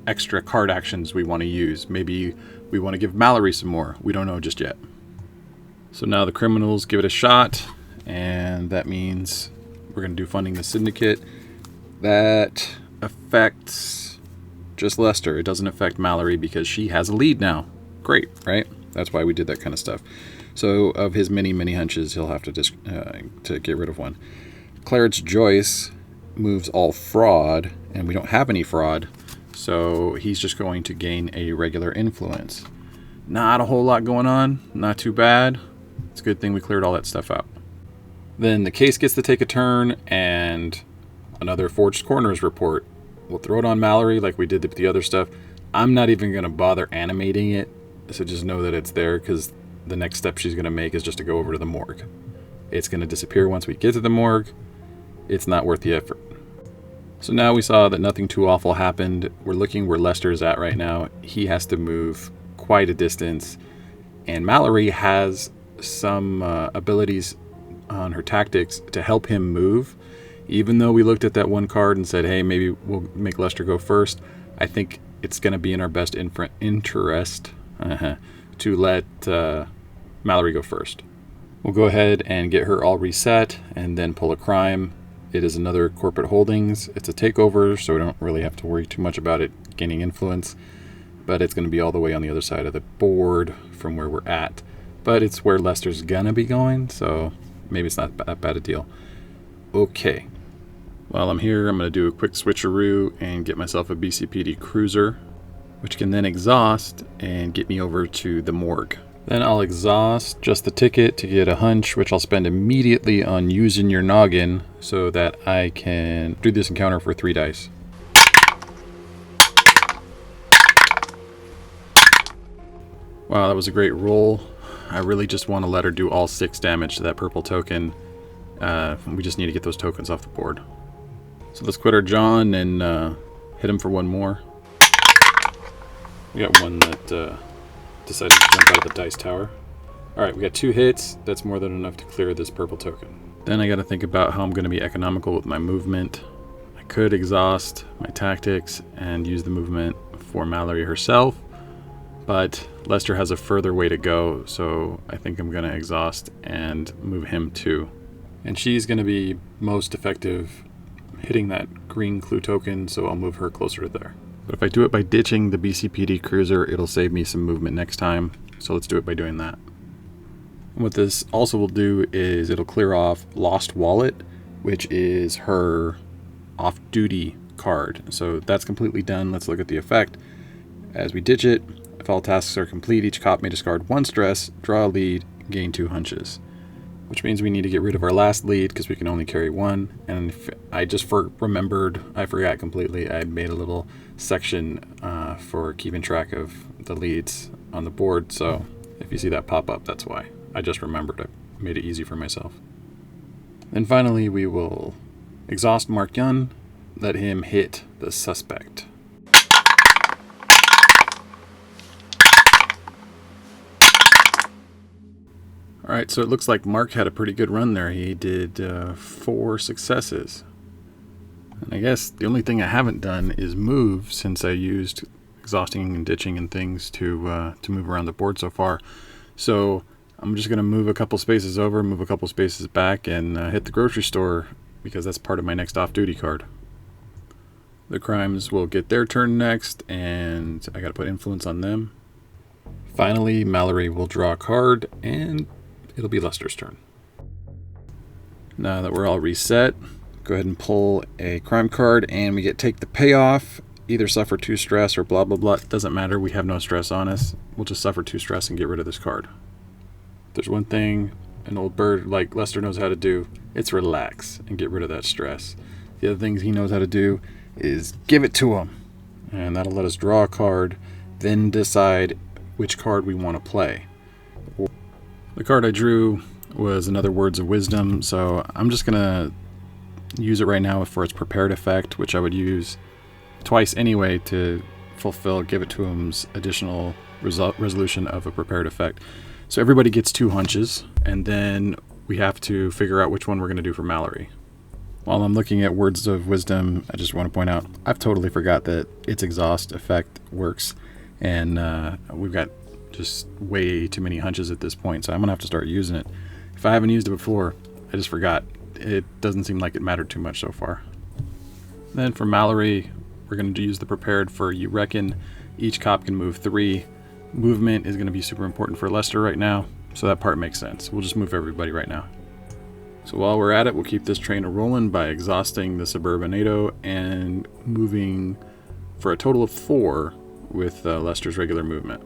extra card actions we want to use. Maybe we want to give Mallory some more. We don't know just yet. So now the criminals give it a shot, and that means we're going to do funding the syndicate. That affects just Lester. It doesn't affect Mallory because she has a lead now. Great, right? That's why we did that kind of stuff. So of his many, many hunches, he'll have to get rid of one. Clarence Joyce moves all fraud, and we don't have any fraud, so he's just going to gain a regular influence. Not a whole lot going on. Not too bad. It's a good thing we cleared all that stuff out. Then the case gets to take a turn, and another Forged Corners report. We'll throw it on Mallory like we did with the other stuff. I'm not even going to bother animating it, so just know that it's there, because the next step she's going to make is just to go over to the morgue. It's going to disappear once we get to the morgue. It's not worth the effort. So now we saw that nothing too awful happened. We're looking where Lester is at right now. He has to move quite a distance, and Mallory has some abilities on her tactics to help him move. Even though we looked at that one card and said, hey, maybe we'll make Lester go first, I think it's going to be in our best interest to let Mallory go first. We'll go ahead and get her all reset and then pull a crime. It is another corporate holdings. It's a takeover, so we don't really have to worry too much about it gaining influence, but it's going to be all the way on the other side of the board from where we're at. But it's where Lester's gonna be going, so maybe it's not that bad a deal. Okay. While I'm here, I'm gonna do a quick switcheroo and get myself a BCPD cruiser, which can then exhaust and get me over to the morgue. Then I'll exhaust just the ticket to get a hunch, which I'll spend immediately on using your noggin so that I can do this encounter for 3 dice. Wow, that was a great roll. I really just want to let her do all 6 damage to that purple token. We just need to get those tokens off the board. So let's quit our John and hit him for 1 more. We got one that decided to jump out of the dice tower. Alright, we got 2 hits. That's more than enough to clear this purple token. Then I got to think about how I'm going to be economical with my movement. I could exhaust my tactics and use the movement for Mallory herself, but Lester has a further way to go, so I think I'm going to exhaust and move him too. And she's going to be most effective hitting that green clue token, so I'll move her closer to there. But if I do it by ditching the BCPD cruiser, it'll save me some movement next time, so let's do it by doing that. And what this also will do is it'll clear off Lost Wallet, which is her off-duty card. So that's completely done. Let's look at the effect. As we ditch it, if all tasks are complete, each cop may discard 1 stress, draw a lead, gain 2 hunches. Which means we need to get rid of our last lead because we can only carry 1. And if I just remembered, I forgot completely. I made a little section for keeping track of the leads on the board. So if you see that pop up, that's why. I just remembered. I made it easy for myself. Then finally, we will exhaust Mark Yun, let him hit the suspect. Alright, so it looks like Mark had a pretty good run there. He did 4 successes. And I guess the only thing I haven't done is move, since I used exhausting and ditching and things to move around the board so far. So I'm just going to move a couple spaces over, move a couple spaces back, and hit the grocery store because that's part of my next off-duty card. The crimes will get their turn next, and I got to put influence on them. Finally, Mallory will draw a card, and it'll be Lester's turn. Now that we're all reset, go ahead and pull a crime card, and we get take the payoff. Either suffer 2 stress or blah blah blah. It doesn't matter, we have no stress on us. We'll just suffer 2 stress and get rid of this card. There's one thing an old bird like Lester knows how to do, it's relax and get rid of that stress. The other things he knows how to do is give it to him, and that'll let us draw a card, then decide which card we want to play. The card I drew was another Words of Wisdom, so I'm just gonna use it right now for its prepared effect, which I would use twice anyway to fulfill Give It To Him's additional resolution of a prepared effect. So everybody gets 2 hunches, and then we have to figure out which one we're going to do for Mallory. While I'm looking at Words of Wisdom, I just want to point out I've totally forgot that its exhaust effect works, and we've got just way too many hunches at this point, so I'm going to have to start using it. If I haven't used it before, I just forgot. It doesn't seem like it mattered too much so far. Then for Mallory, we're going to use the prepared for You Reckon. Each cop can move 3. Movement is going to be super important for Lester right now, so that part makes sense. We'll just move everybody right now. So while we're at it, we'll keep this train rolling by exhausting the Suburbanado and moving for a total of 4 with Lester's regular movement.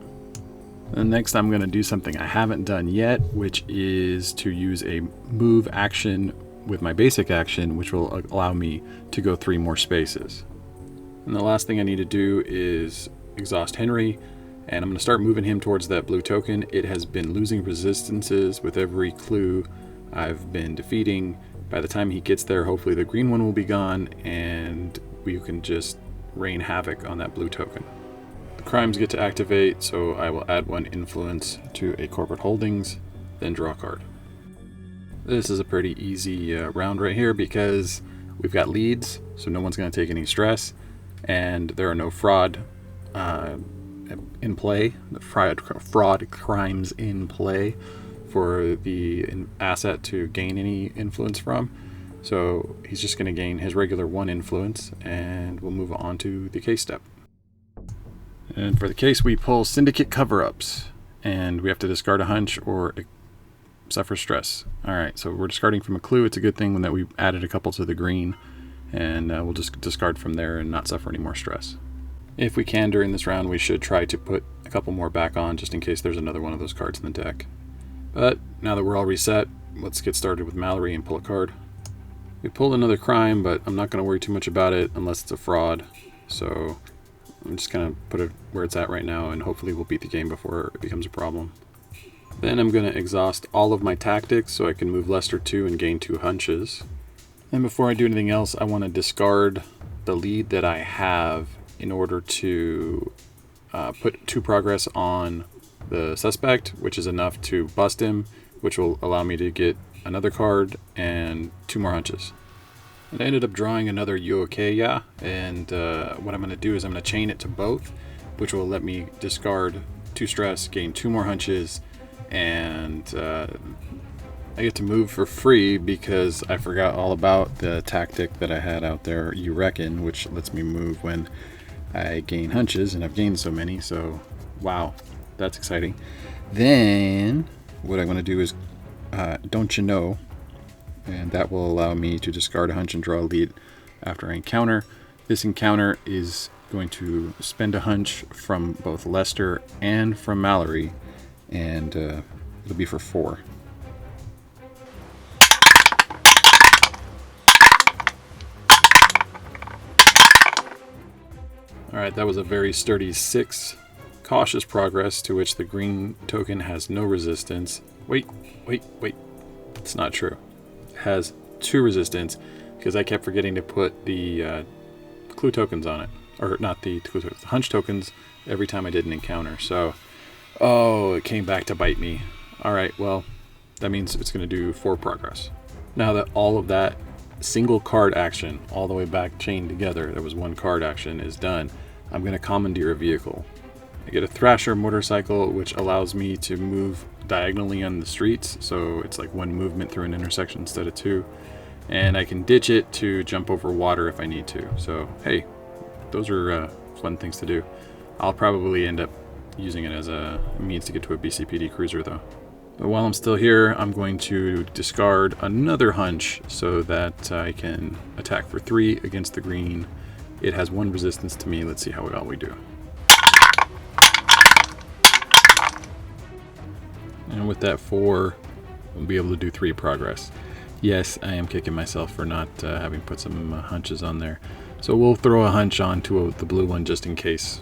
And next I'm going to do something I haven't done yet, which is to use a move action with my basic action, which will allow me to go 3 more spaces. And the last thing I need to do is exhaust Henry, and I'm going to start moving him towards that blue token. It has been losing resistances with every clue I've been defeating. By the time he gets there, hopefully the green one will be gone, and we can just rain havoc on that blue token. The crimes get to activate, so I will add 1 influence to a corporate holdings, then draw a card. This is a pretty easy round right here because we've got leads, so no one's going to take any stress, and there are no fraud in play, fraud crimes in play for the asset to gain any influence from. So he's just going to gain his regular 1 influence, and we'll move on to the case step. And for the case, we pull Syndicate Cover-Ups, and we have to discard a hunch or suffer stress. Alright, so we're discarding from a clue. It's a good thing that we added a couple to the green, and we'll just discard from there and not suffer any more stress. If we can during this round, we should try to put a couple more back on just in case there's another one of those cards in the deck. But now that we're all reset, let's get started with Mallory and pull a card. We pulled another crime, but I'm not going to worry too much about it unless it's a fraud. So I'm just going to put it where it's at right now, and hopefully we'll beat the game before it becomes a problem. Then I'm going to exhaust all of my tactics so I can move Lester 2 and gain 2 hunches. And before I do anything else, I want to discard the lead that I have in order to put 2 progress on the suspect, which is enough to bust him, which will allow me to get another card and 2 more hunches. And I ended up drawing another You Okay Yeah, and what I'm going to do is I'm going to chain it to both, which will let me discard 2 stress, gain 2 more hunches, and I get to move for free because I forgot all about the tactic that I had out there, You Reckon, which lets me move when I gain hunches, and I've gained so many, so wow, that's exciting. Then what I'm going to do is Don't You Know, and that will allow me to discard a hunch and draw a lead after I encounter. This encounter is going to spend a hunch from both Lester and from Mallory, and it'll be for 4. Alright, that was a very sturdy 6. Cautious progress, to which the green token has no resistance. Wait. It's not true. It has 2 resistance because I kept forgetting to put the clue tokens on it. Or not the clue tokens, the hunch tokens every time I did an encounter. So, oh, it came back to bite me. Alright, well, that means it's going to do 4 progress. Now that all of that single card action all the way back chained together, there was 1 card action, is done, I'm going to commandeer a vehicle. I get a Thrasher motorcycle, which allows me to move diagonally on the streets, so it's like one movement through an intersection instead of two. And I can ditch it to jump over water if I need to. So, hey, those are fun things to do. I'll probably end up using it as a means to get to a BCPD cruiser, though. But while I'm still here, I'm going to discard another hunch so that I can attack for 3 against the green. It has 1 resistance to me. Let's see how well we do. And with that 4, we'll be able to do 3 progress. Yes, I am kicking myself for not having put some hunches on there. So we'll throw a hunch onto the blue one just in case.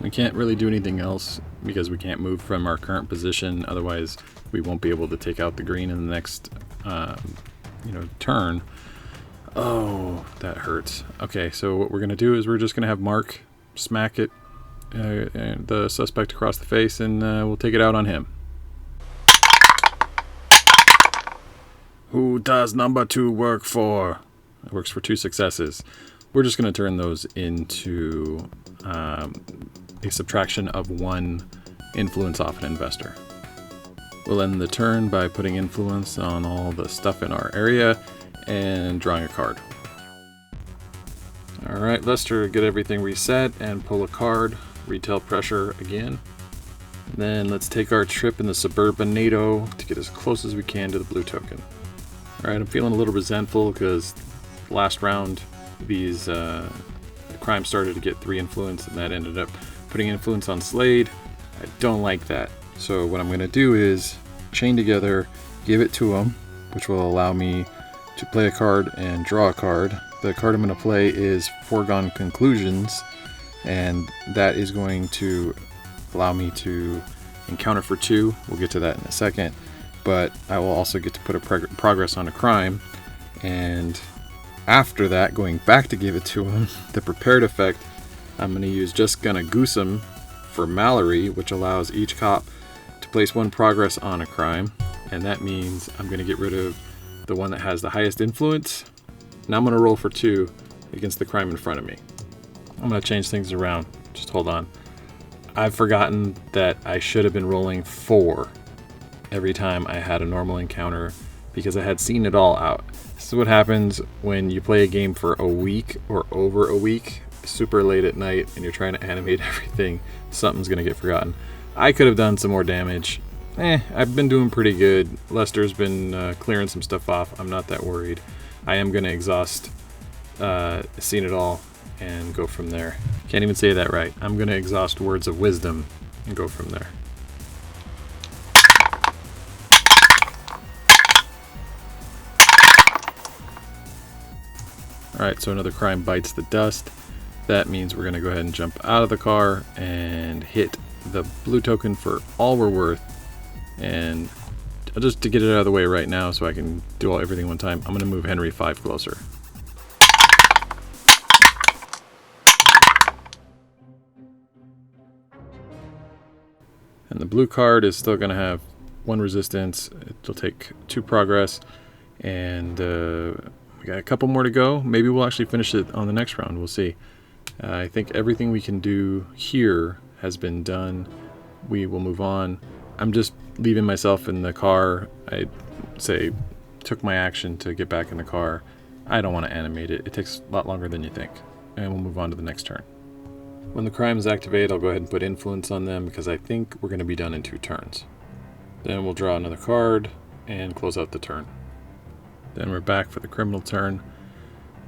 We can't really do anything else because we can't move from our current position. Otherwise, we won't be able to take out the green in the next, turn. Oh, that hurts. Okay, so what we're gonna do is we're just gonna have Mark smack it, the suspect across the face, and we'll take it out on him. Who does number 2 work for? It works for 2 successes. We're just going to turn those into a subtraction of 1 influence off an investor. We'll end the turn by putting influence on all the stuff in our area and drawing a card. Alright, Lester, get everything reset and pull a card. Retail pressure again. Then let's take our trip in the Suburban NATO to get as close as we can to the blue token. Alright, I'm feeling a little resentful because last round these crimes started to get 3 influence and that ended up putting influence on Slade. I don't like that. So what I'm going to do is chain together, give it to him, which will allow me to play a card and draw a card. The card I'm going to play is Foregone Conclusions, and that is going to allow me to encounter for 2. We'll get to that in a second. But I will also get to put a progress on a crime, and after that, going back to give it to him, the prepared effect, I'm going to use Just Gonna Goose Him for Mallory, which allows each cop to place 1 progress on a crime, and that means I'm going to get rid of the one that has the highest influence. Now I'm going to roll for 2 against the crime in front of me. I'm going to change things around. Just hold on. I've forgotten that I should have been rolling 4 every time I had a normal encounter because I had seen it all out. This is what happens when you play a game for a week or over a week, super late at night, and you're trying to animate everything. Something's going to get forgotten. I could have done some more damage. I've been doing pretty good. Lester's been clearing some stuff off. I'm not that worried. I am going to exhaust Seen It All and go from there. Can't even say that right. I'm going to exhaust Words of Wisdom and go from there. Alright, so another crime bites the dust. That means we're going to go ahead and jump out of the car and hit the blue token for all we're worth. And just to get it out of the way right now so I can do everything one time, I'm going to move Henry 5 closer. And the blue card is still going to have 1 resistance. It'll take 2 progress. And we got a couple more to go. Maybe we'll actually finish it on the next round. We'll see. I think everything we can do here has been done. We will move on. I'm just leaving myself in the car. I say took my action to get back in the car. I don't want to animate it. It takes a lot longer than you think. And we'll move on to the next turn. When the crimes activate, I'll go ahead and put influence on them because I think we're going to be done in 2 turns. Then we'll draw another card and close out the turn. Then we're back for the criminal turn.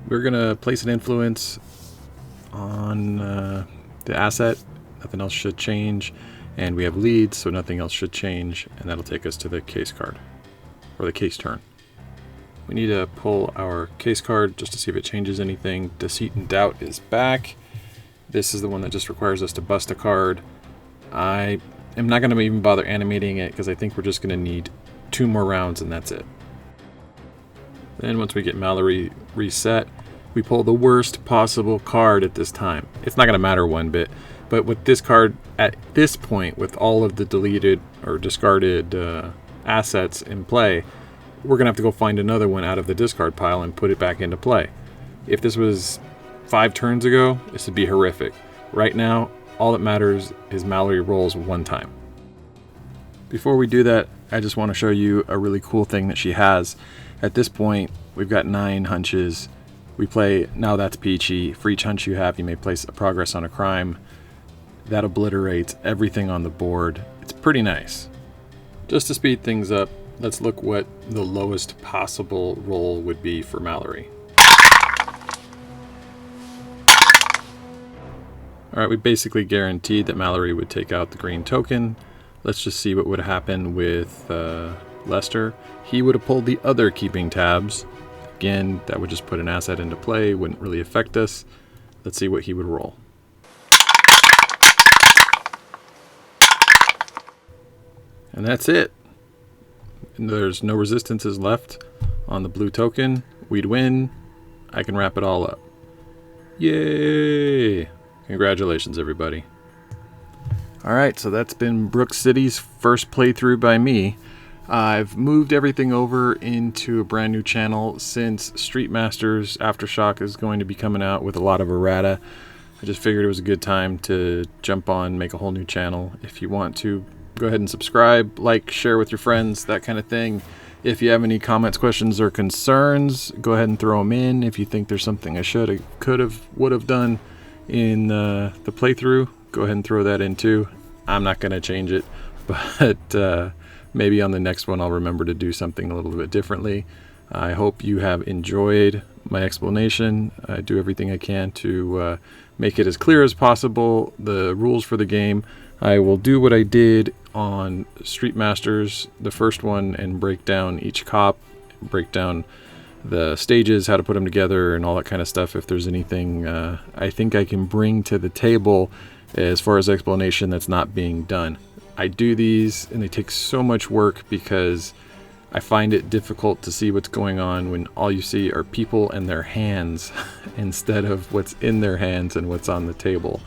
We're going to place an influence on the asset. Nothing else should change. And we have leads, so nothing else should change. And that'll take us to the case card, or the case turn. We need to pull our case card just to see if it changes anything. Deceit and Doubt is back. This is the one that just requires us to bust a card. I am not going to even bother animating it because I think we're just going to need 2 more rounds and that's it. Then once we get Mallory reset, we pull the worst possible card at this time. It's not going to matter one bit, but with this card at this point, with all of the deleted or discarded assets in play, we're going to have to go find another one out of the discard pile and put it back into play. If this was 5 turns ago, this would be horrific. Right now, all that matters is Mallory rolls one time. Before we do that, I just want to show you a really cool thing that she has. At this point, we've got 9 hunches. We play Now That's Peachy. For each hunch you have, you may place a progress on a crime. That obliterates everything on the board. It's pretty nice. Just to speed things up, let's look what the lowest possible roll would be for Mallory. Alright, we basically guaranteed that Mallory would take out the green token. Let's just see what would happen with Lester. He would have pulled the other keeping tabs. Again, that would just put an asset into play, wouldn't really affect us. Let's see what he would roll. And that's it. There's no resistances left on the blue token. We'd win. I can wrap it all up. Yay! Congratulations, everybody. Alright, so that's been Brook City's first playthrough by me. I've moved everything over into a brand new channel since Street Masters Aftershock is going to be coming out with a lot of errata. I just figured it was a good time to jump on, make a whole new channel. If you want to, go ahead and subscribe, like, share with your friends, that kind of thing. If you have any comments, questions, or concerns, go ahead and throw them in. If you think there's something I should have, could have, would have done in the playthrough, go ahead and throw that in too. I'm not going to change it, but maybe on the next one I'll remember to do something a little bit differently. I hope you have enjoyed my explanation. I do everything I can to make it as clear as possible, the rules for the game. I will do what I did on Street Masters, the first one, and break down each cop, break down the stages, how to put them together, and all that kind of stuff. If there's anything I think I can bring to the table as far as explanation that's not being done. I do these and they take so much work because I find it difficult to see what's going on when all you see are people and their hands instead of what's in their hands and what's on the table.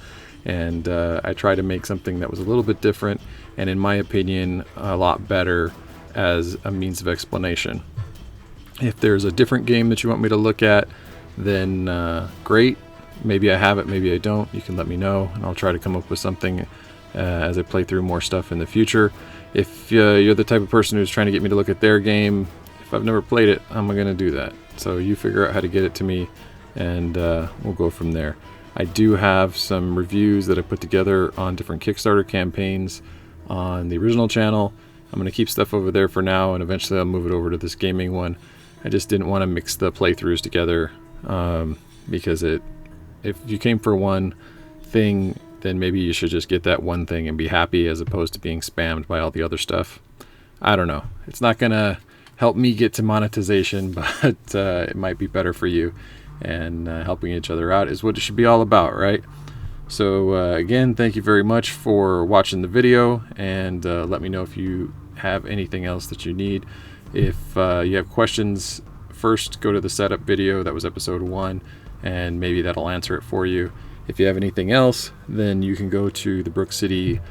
And I try to make something that was a little bit different and, in my opinion, a lot better as a means of explanation. If there's a different game that you want me to look at, then great. Maybe I have it, maybe I don't. You can let me know, and I'll try to come up with something as I play through more stuff in the future. If you're the type of person who's trying to get me to look at their game, if I've never played it, I'm going to do that. So you figure out how to get it to me, and we'll go from there. I do have some reviews that I put together on different Kickstarter campaigns on the original channel. I'm going to keep stuff over there for now, and eventually I'll move it over to this gaming one. I just didn't want to mix the playthroughs together because if you came for one thing, then maybe you should just get that one thing and be happy as opposed to being spammed by all the other stuff. I don't know. It's not going to help me get to monetization, but it might be better for you. And helping each other out is what it should be all about, right? So again, thank you very much for watching the video, and let me know if you have anything else that you need. If you have questions, first go to the setup video. That was episode 1, and maybe that'll answer it for you. If you have anything else, then you can go to the Brook City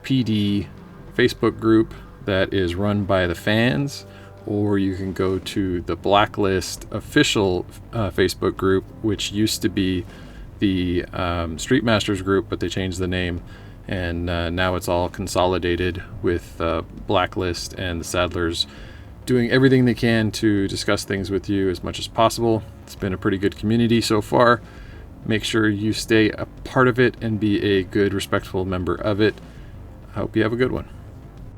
PD Facebook group that is run by the fans, or you can go to the Blacklist official Facebook group, which used to be the Street Masters group, but they changed the name, and now it's all consolidated with Blacklist and the Saddlers doing everything they can to discuss things with you as much as possible. It's been a pretty good community so far. Make sure you stay a part of it and be a good, respectful member of it. I hope you have a good one.